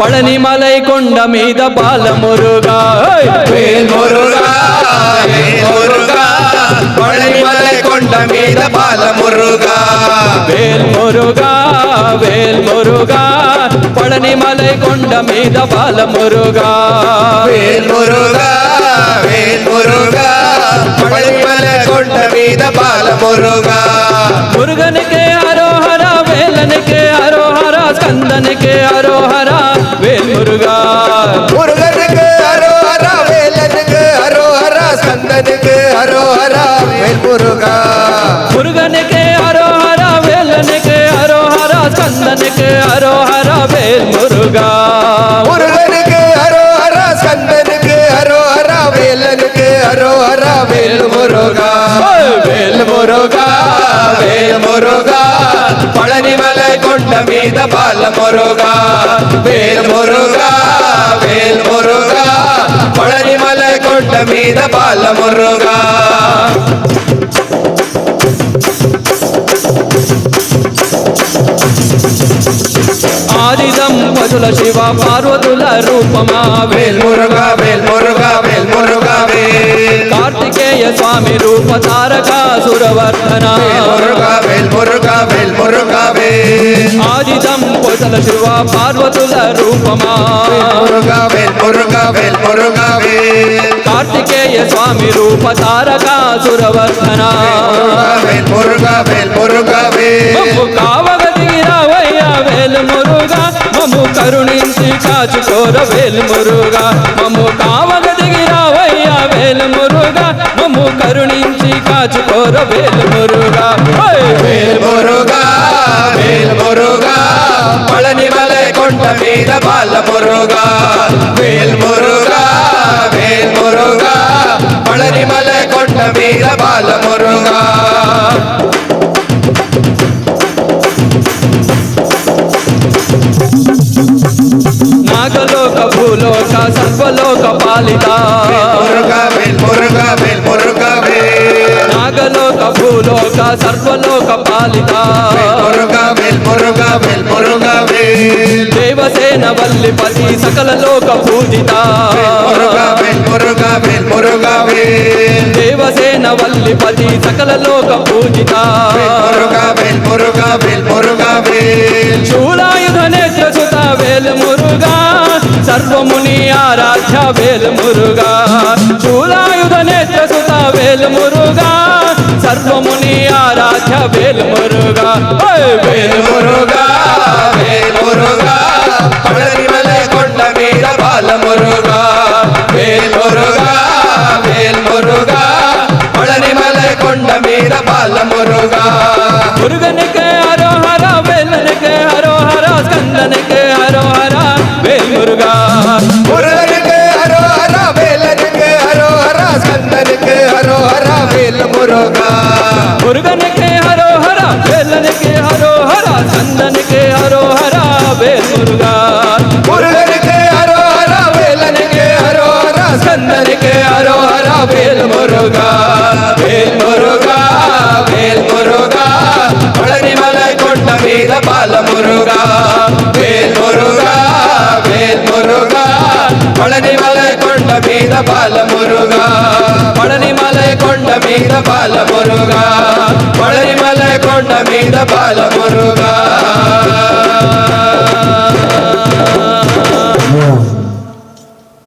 పళని మలై కొండ మీద బాలమురుగా వేల్మురుగా వేల్మురుగా పళని మలై కొండ మీద బాలమురుగా వేల్మురుగా వేల్మురుగా పళని మలై కొండ మీద బాలమురుగా వేల్మురుగా వేల్మురుగా పళని మలై కొండ మీద బాలమురుగా మురుగనికే అరోహర వేలనికే అరోహర స్కందనికే అరోహర వేల్మురుగా మురుగనికే అరోహర వేలనికే అరోహర స్కందనికే అరోహర వేల్మురుగా మురుగనికే అరోహర వేలనికే అరోహర స్కందనికే అరోహర వేల్మురుగా మురుగనికే అరోహర స్కందనికే అరోహర వేలనికే అరోహర వేల్మురుగా వేల్మురుగా వేల్మురుగా పళని మలై కొండ మీద బాలమురుగా వేల్మురుగా వేల్మురుగా పళని మలై కొండ మీద బాలమురుగా ఆది దంపతుల శివ పార్వతుల రూపమా వేల్మురుగా వేల్మురుగా వేల్మురుగా కార్తికేయ స్వామి రూప తారకాసురవర్ధన వేల్మురుగా వేల్మురుగా వేల్మురుగా ఆది దంపతుల శివ పార్వతుల రూపమా వేల్మురుగా వేల్మురుగా వేల్మురుగా కార్తికేయ స్వామి రూప తారకాసురవర్ధన వేల్మురుగా వేల్మురుగా మమ్ము కావగదిరావయ్య వేల్మురుగా మమ్ము కరుణించి కాచుకోర వేల్మురుగా మమ్ము కావగదిరావయ్య వేల్మురుగా మమ్ము కరుణించి కాచుకోర వేల్మురుగా వేల్మురుగా వేల్మురుగా పళని మలై కొండ మీద బాలమురుగా వేల్మురుగా వేల్మురుగా పళని మలై కొండ మీద బాలమురుగా నాగలోక భూలోక సర్వలోక పాలిత వేల్మురుగా వేల్మురుగా వేల్మురుగా నాగలోక భూలోక సర్వలోక పాలిత వేల్మురుగా వేల్మురుగా వేల్మురుగా దేవసేన వల్లిపతి సకల లోక పూజిత వేల్మురుగా వేల్మురుగా వేల్మురుగా దేవసేన వల్లిపతి సకల లోక పూజిత వేల్మురుగా వేల్మురుగా వేల్మురుగా శూలాయుధ నేత్ర సుత వేల్మురుగా సర్వముని ఆరాధ్య వేల్మురుగా శూలాయుధ నేత్ర సుత వేల్మురుగా సర్వముని ఆరాధ్య వేల్మురుగా వేల్మురుగా వేల్మురుగా పళని మలై కొండ మీద బాలమురుగా వేల్మురుగా వేల్మురుగా పళని మలై కొండ మీద బాలమురుగా మురుగనికే అరోహర వేలనికే అరోహర స్కందనికే అరోహర వేల్మురుగా మురుగనికే హరోహర వేలనికే హరోహర స్కందనికే హరోహర వేల్మురుగా మురుగనికే హరోహర వేలనికే హరోహర స్కందనికే హరోహర వేల్మురుగా మురుగనికే హరోహర వేలనికే హరోహర స్కందనికే హరోహర వేల్మురుగా వేల్మురుగా వేల్మురుగా పళని మలై కొండ మీద బాలమురుగా వేల్మురుగా వేల్మురుగా పళని మలై కొండ మీద బాలమురుగా పళని మలై కొండ మీద బాలమురుగా పళని మలై కొండ మీద బాలమురుగా